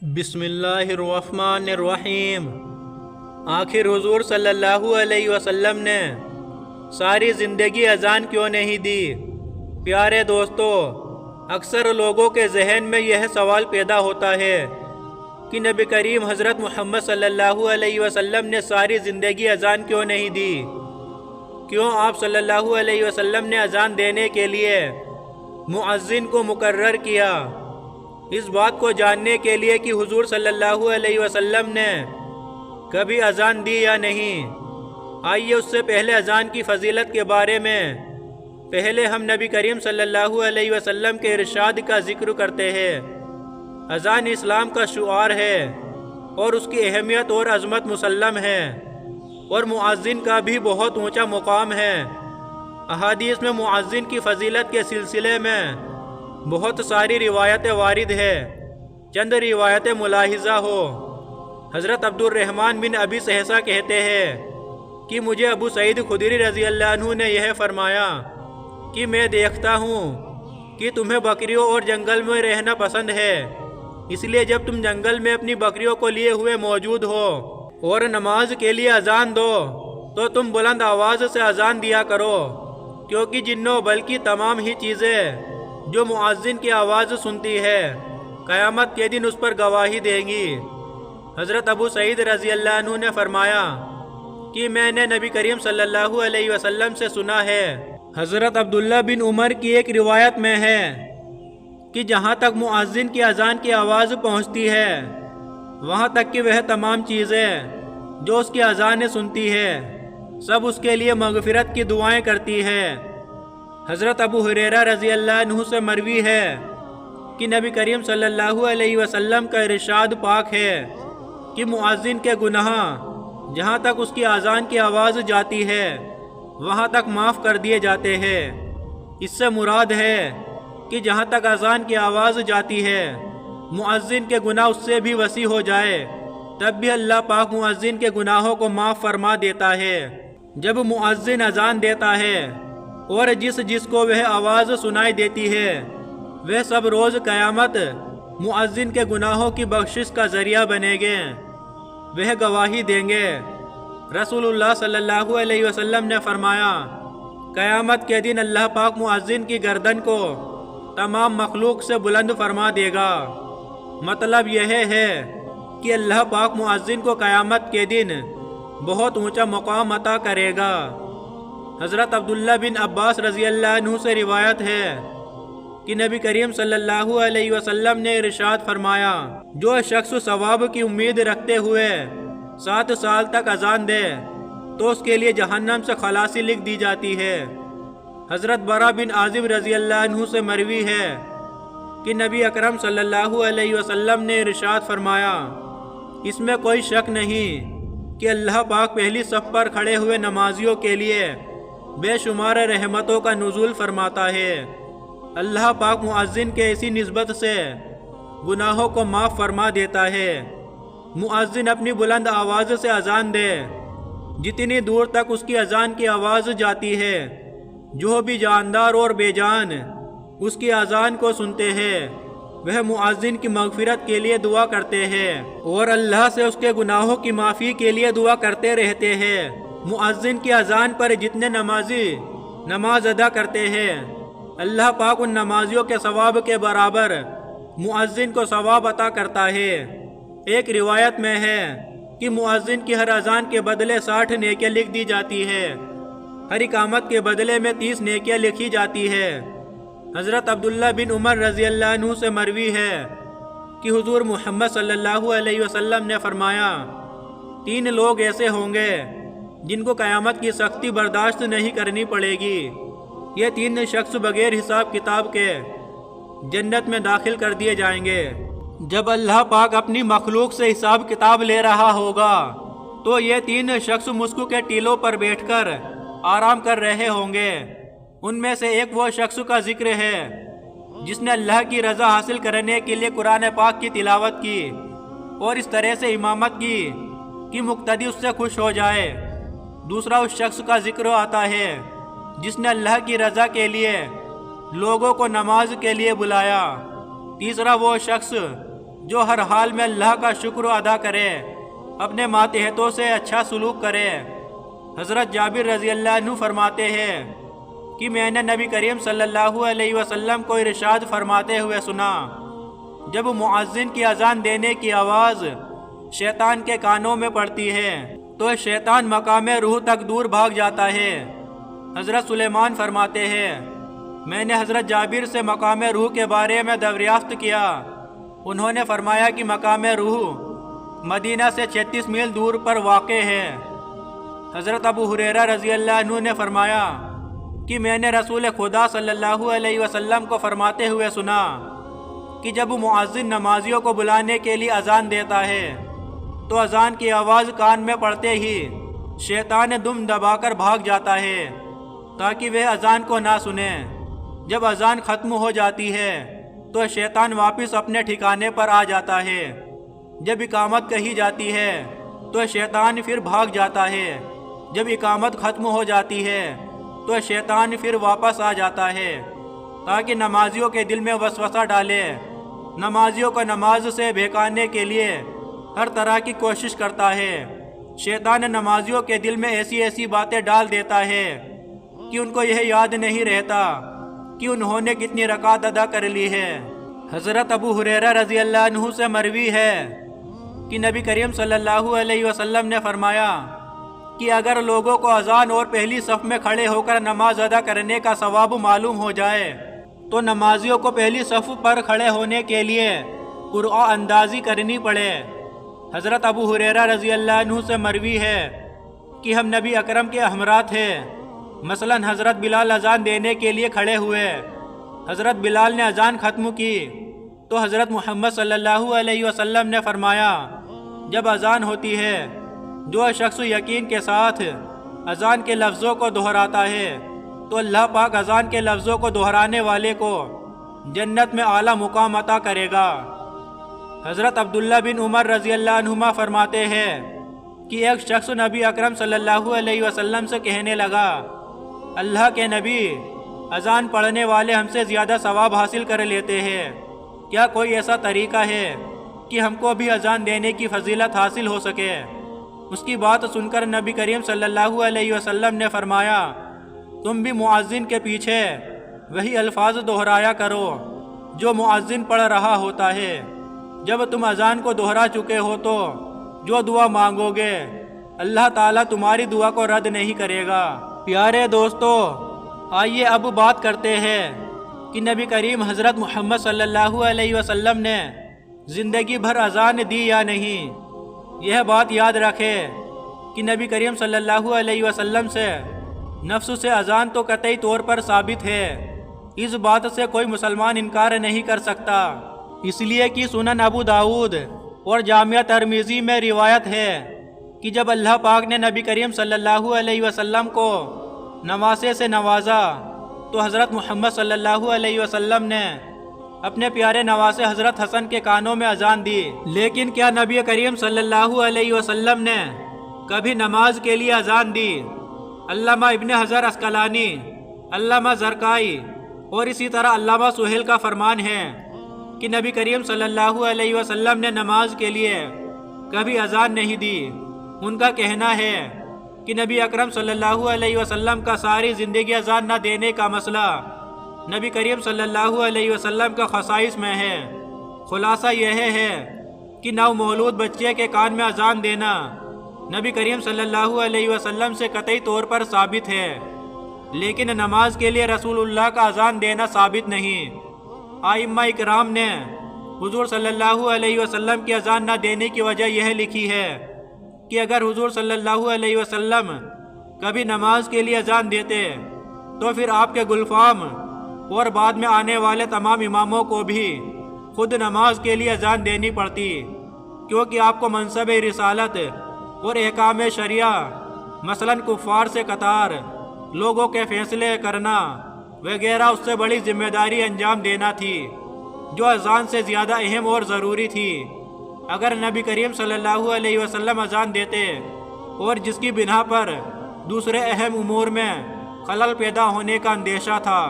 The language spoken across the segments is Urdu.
بسم اللہ الرحمن الرحیم۔ آخر حضور صلی اللہ علیہ وسلم نے ساری زندگی اذان کیوں نہیں دی؟ پیارے دوستو، اکثر لوگوں کے ذہن میں یہ سوال پیدا ہوتا ہے کہ نبی کریم حضرت محمد صلی اللہ علیہ وسلم نے ساری زندگی اذان کیوں نہیں دی؟ کیوں آپ صلی اللہ علیہ وسلم نے اذان دینے کے لیے مؤذن کو مقرر کیا؟ اس بات کو جاننے کے لیے کہ حضور صلی اللہ علیہ وسلم نے کبھی اذان دی یا نہیں، آئیے اس سے پہلے اذان کی فضیلت کے بارے میں پہلے ہم نبی کریم صلی اللہ علیہ وسلم کے ارشاد کا ذکر کرتے ہیں۔ اذان اسلام کا شعار ہے اور اس کی اہمیت اور عظمت مسلم ہے، اور مؤذن کا بھی بہت اونچا مقام ہے۔ احادیث میں مؤذن کی فضیلت کے سلسلے میں بہت ساری روایتیں وارد ہیں۔ چند روایتیں ملاحظہ ہو۔ حضرت عبد الرحمن بن ابی سہسہ کہتے ہیں کہ مجھے ابو سعید خدری رضی اللہ عنہ نے یہ فرمایا کہ میں دیکھتا ہوں کہ تمہیں بکریوں اور جنگل میں رہنا پسند ہے، اس لیے جب تم جنگل میں اپنی بکریوں کو لیے ہوئے موجود ہو اور نماز کے لیے اذان دو تو تم بلند آواز سے اذان دیا کرو، کیونکہ جنوں بلکہ تمام ہی چیزیں جو مؤذن کی آواز سنتی ہے قیامت کے دن اس پر گواہی دیں گی۔ حضرت ابو سعید رضی اللہ عنہ نے فرمایا کہ میں نے نبی کریم صلی اللہ علیہ وسلم سے سنا ہے۔ حضرت عبداللہ بن عمر کی ایک روایت میں ہے کہ جہاں تک مؤذن کی اذان کی آواز پہنچتی ہے وہاں تک کہ وہ تمام چیزیں جو اس کی اذان سنتی ہے سب اس کے لیے مغفرت کی دعائیں کرتی ہے۔ حضرت ابو ہریرہ رضی اللہ عنہ سے مروی ہے کہ نبی کریم صلی اللہ علیہ وسلم کا ارشاد پاک ہے کہ مؤذن کے گناہ جہاں تک اس کی اذان کی آواز جاتی ہے وہاں تک معاف کر دیے جاتے ہیں۔ اس سے مراد ہے کہ جہاں تک اذان کی آواز جاتی ہے مؤذن کے گناہ اس سے بھی وسیع ہو جائے تب بھی اللہ پاک مؤذن کے گناہوں کو معاف فرما دیتا ہے۔ جب مؤذن اذان دیتا ہے اور جس کو وہ آواز سنائی دیتی ہے وہ سب روز قیامت مؤذن کے گناہوں کی بخشش کا ذریعہ بنے گے، وہ گواہی دیں گے۔ رسول اللہ صلی اللہ علیہ وسلم نے فرمایا قیامت کے دن اللہ پاک مؤذن کی گردن کو تمام مخلوق سے بلند فرما دے گا۔ مطلب یہ ہے کہ اللہ پاک مؤذن کو قیامت کے دن بہت اونچا مقام عطا کرے گا۔ حضرت عبداللہ بن عباس رضی اللہ عنہ سے روایت ہے کہ نبی کریم صلی اللہ علیہ وسلم نے ارشاد فرمایا جو شخص ثواب کی امید رکھتے ہوئے 7 سال تک اذان دے تو اس کے لیے جہنم سے خلاصی لکھ دی جاتی ہے۔ حضرت برا بن عازب رضی اللہ عنہ سے مروی ہے کہ نبی اکرم صلی اللہ علیہ وسلم نے ارشاد فرمایا اس میں کوئی شک نہیں کہ اللہ پاک پہلی صف پر کھڑے ہوئے نمازیوں کے لیے بے شمار رحمتوں کا نزول فرماتا ہے۔ اللہ پاک مؤذن کے ایسی نسبت سے گناہوں کو معاف فرما دیتا ہے۔ مؤذن اپنی بلند آواز سے اذان دے جتنی دور تک اس کی اذان کی آواز جاتی ہے جو بھی جاندار اور بے جان اس کی اذان کو سنتے ہیں وہ مؤذن کی مغفرت کے لیے دعا کرتے ہیں اور اللہ سے اس کے گناہوں کی معافی کے لیے دعا کرتے رہتے ہیں۔ مؤذن کی اذان پر جتنے نمازی نماز ادا کرتے ہیں اللہ پاک ان نمازیوں کے ثواب کے برابر مؤذن کو ثواب عطا کرتا ہے۔ ایک روایت میں ہے کہ مؤذن کی ہر اذان کے بدلے 60 نیکیاں لکھ دی جاتی ہے، ہر اقامت کے بدلے میں 30 نیکیاں لکھی جاتی ہے۔ حضرت عبداللہ بن عمر رضی اللہ عنہ سے مروی ہے کہ حضور محمد صلی اللہ علیہ وسلم نے فرمایا 3 لوگ ایسے ہوں گے جن کو قیامت کی سختی برداشت نہیں کرنی پڑے گی، یہ 3 شخص بغیر حساب کتاب کے جنت میں داخل کر دیے جائیں گے۔ جب اللہ پاک اپنی مخلوق سے حساب کتاب لے رہا ہوگا تو یہ 3 شخص مسکو کے ٹیلوں پر بیٹھ کر آرام کر رہے ہوں گے۔ ان میں سے ایک وہ شخص کا ذکر ہے جس نے اللہ کی رضا حاصل کرنے کے لیے قرآن پاک کی تلاوت کی اور اس طرح سے امامت کی کہ مقتدی اس سے خوش ہو جائے۔ دوسرا اس شخص کا ذکر آتا ہے جس نے اللہ کی رضا کے لیے لوگوں کو نماز کے لیے بلایا۔ تیسرا وہ شخص جو ہر حال میں اللہ کا شکر ادا کرے، اپنے ماتحتوں سے اچھا سلوک کرے۔ حضرت جابر رضی اللہ عنہ فرماتے ہیں کہ میں نے نبی کریم صلی اللہ علیہ وسلم کو ارشاد فرماتے ہوئے سنا، جب مؤذن کی اذان دینے کی آواز شیطان کے کانوں میں پڑتی ہے تو شیطان مقام روح تک دور بھاگ جاتا ہے۔ حضرت سلیمان فرماتے ہیں میں نے حضرت جابر سے مقام روح کے بارے میں دریافت کیا، انہوں نے فرمایا کہ مقام روح مدینہ سے 36 میل دور پر واقع ہے۔ حضرت ابو ہریرہ رضی اللہ عنہ نے فرمایا کہ میں نے رسول خدا صلی اللہ علیہ وسلم کو فرماتے ہوئے سنا کہ جب مؤذن نمازیوں کو بلانے کے لیے اذان دیتا ہے تو اذان کی آواز کان میں پڑتے ہی شیطان دم دبا کر بھاگ جاتا ہے تاکہ وہ اذان کو نہ سنے۔ جب اذان ختم ہو جاتی ہے تو شیطان واپس اپنے ٹھکانے پر آ جاتا ہے۔ جب اقامت کہی جاتی ہے تو شیطان پھر بھاگ جاتا ہے۔ جب اقامت ختم ہو جاتی ہے تو شیطان پھر واپس آ جاتا ہے تاکہ نمازیوں کے دل میں وسوسہ ڈالے، نمازیوں کو نماز سے بہکانے کے لیے ہر طرح کی کوشش کرتا ہے۔ شیطان نمازیوں کے دل میں ایسی ایسی باتیں ڈال دیتا ہے کہ ان کو یہ یاد نہیں رہتا کہ انہوں نے کتنی رکعت ادا کر لی ہے۔ حضرت ابو ہریرہ رضی اللہ عنہ سے مروی ہے کہ نبی کریم صلی اللہ علیہ وسلم نے فرمایا کہ اگر لوگوں کو اذان اور پہلی صف میں کھڑے ہو کر نماز ادا کرنے کا ثواب معلوم ہو جائے تو نمازیوں کو پہلی صف پر کھڑے ہونے کے لیے قرآن اندازی کرنی پڑے۔ حضرت ابو ہریرہ رضی اللہ عنہ سے مروی ہے کہ ہم نبی اکرم کے ہمراہ تھے، مثلا حضرت بلال اذان دینے کے لیے کھڑے ہوئے، حضرت بلال نے اذان ختم کی تو حضرت محمد صلی اللہ علیہ وسلم نے فرمایا جب اذان ہوتی ہے جو شخص یقین کے ساتھ اذان کے لفظوں کو دہراتا ہے تو اللہ پاک اذان کے لفظوں کو دہرانے والے کو جنت میں اعلیٰ مقام عطا کرے گا۔ حضرت عبداللہ بن عمر رضی اللہ عنہما فرماتے ہیں کہ ایک شخص نبی اکرم صلی اللہ علیہ وسلم سے کہنے لگا، اللہ کے نبی، اذان پڑھنے والے ہم سے زیادہ ثواب حاصل کر لیتے ہیں، کیا کوئی ایسا طریقہ ہے کہ ہم کو بھی اذان دینے کی فضیلت حاصل ہو سکے؟ اس کی بات سن کر نبی کریم صلی اللہ علیہ وسلم نے فرمایا، تم بھی مؤذن کے پیچھے وہی الفاظ دہرایا کرو جو مؤذن پڑھ رہا ہوتا ہے۔ جب تم اذان کو دہرا چکے ہو تو جو دعا مانگو گے اللہ تعالیٰ تمہاری دعا کو رد نہیں کرے گا۔ پیارے دوستو، آئیے اب بات کرتے ہیں کہ نبی کریم حضرت محمد صلی اللہ علیہ وسلم نے زندگی بھر اذان دی یا نہیں۔ یہ بات یاد رکھے کہ نبی کریم صلی اللہ علیہ وسلم سے نفس سے اذان تو قطعی طور پر ثابت ہے، اس بات سے کوئی مسلمان انکار نہیں کر سکتا، اس لیے کہ سنن ابو داؤد اور جامعہ ترمذی میں روایت ہے کہ جب اللہ پاک نے نبی کریم صلی اللہ علیہ وسلم کو نواسے سے نوازا تو حضرت محمد صلی اللہ علیہ وسلم نے اپنے پیارے نواسے حضرت حسن کے کانوں میں اذان دی۔ لیکن کیا نبی کریم صلی اللہ علیہ وسلم نے کبھی نماز کے لیے اذان دی؟ علامہ ابن حجر عسقلانی، علامہ زرقائی اور اسی طرح علامہ سہیل کا فرمان ہے کہ نبی کریم صلی اللہ علیہ وسلم نے نماز کے لیے کبھی اذان نہیں دی۔ ان کا کہنا ہے کہ نبی اکرم صلی اللہ علیہ وسلم کا ساری زندگی اذان نہ دینے کا مسئلہ نبی کریم صلی اللہ علیہ وسلم کا خصائص میں ہے۔ خلاصہ یہ ہے کہ نو مولود بچے کے کان میں اذان دینا نبی کریم صلی اللہ علیہ وسلم سے قطعی طور پر ثابت ہے، لیکن نماز کے لیے رسول اللہ کا اذان دینا ثابت نہیں۔ ائمہ اکرام نے حضور صلی اللہ علیہ وسلم کی اذان نہ دینے کی وجہ یہ لکھی ہے کہ اگر حضور صلی اللہ علیہ وسلم کبھی نماز کے لیے اذان دیتے تو پھر آپ کے گلفام اور بعد میں آنے والے تمام اماموں کو بھی خود نماز کے لیے اذان دینی پڑتی، کیونکہ آپ کو منصب رسالت اور احکام شریعہ مثلا کفار سے قطار، لوگوں کے فیصلے کرنا وغیرہ اس سے بڑی ذمہ داری انجام دینا تھی جو اذان سے زیادہ اہم اور ضروری تھی۔ اگر نبی کریم صلی اللہ علیہ وسلم اذان دیتے اور جس کی بنا پر دوسرے اہم امور میں خلل پیدا ہونے کا اندیشہ تھا،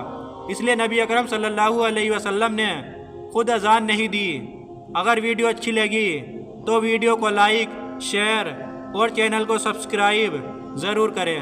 اس لیے نبی اکرم صلی اللہ علیہ وسلم نے خود اذان نہیں دی۔ اگر ویڈیو اچھی لگی تو ویڈیو کو لائک، شیئر اور چینل کو سبسکرائب ضرور کریں۔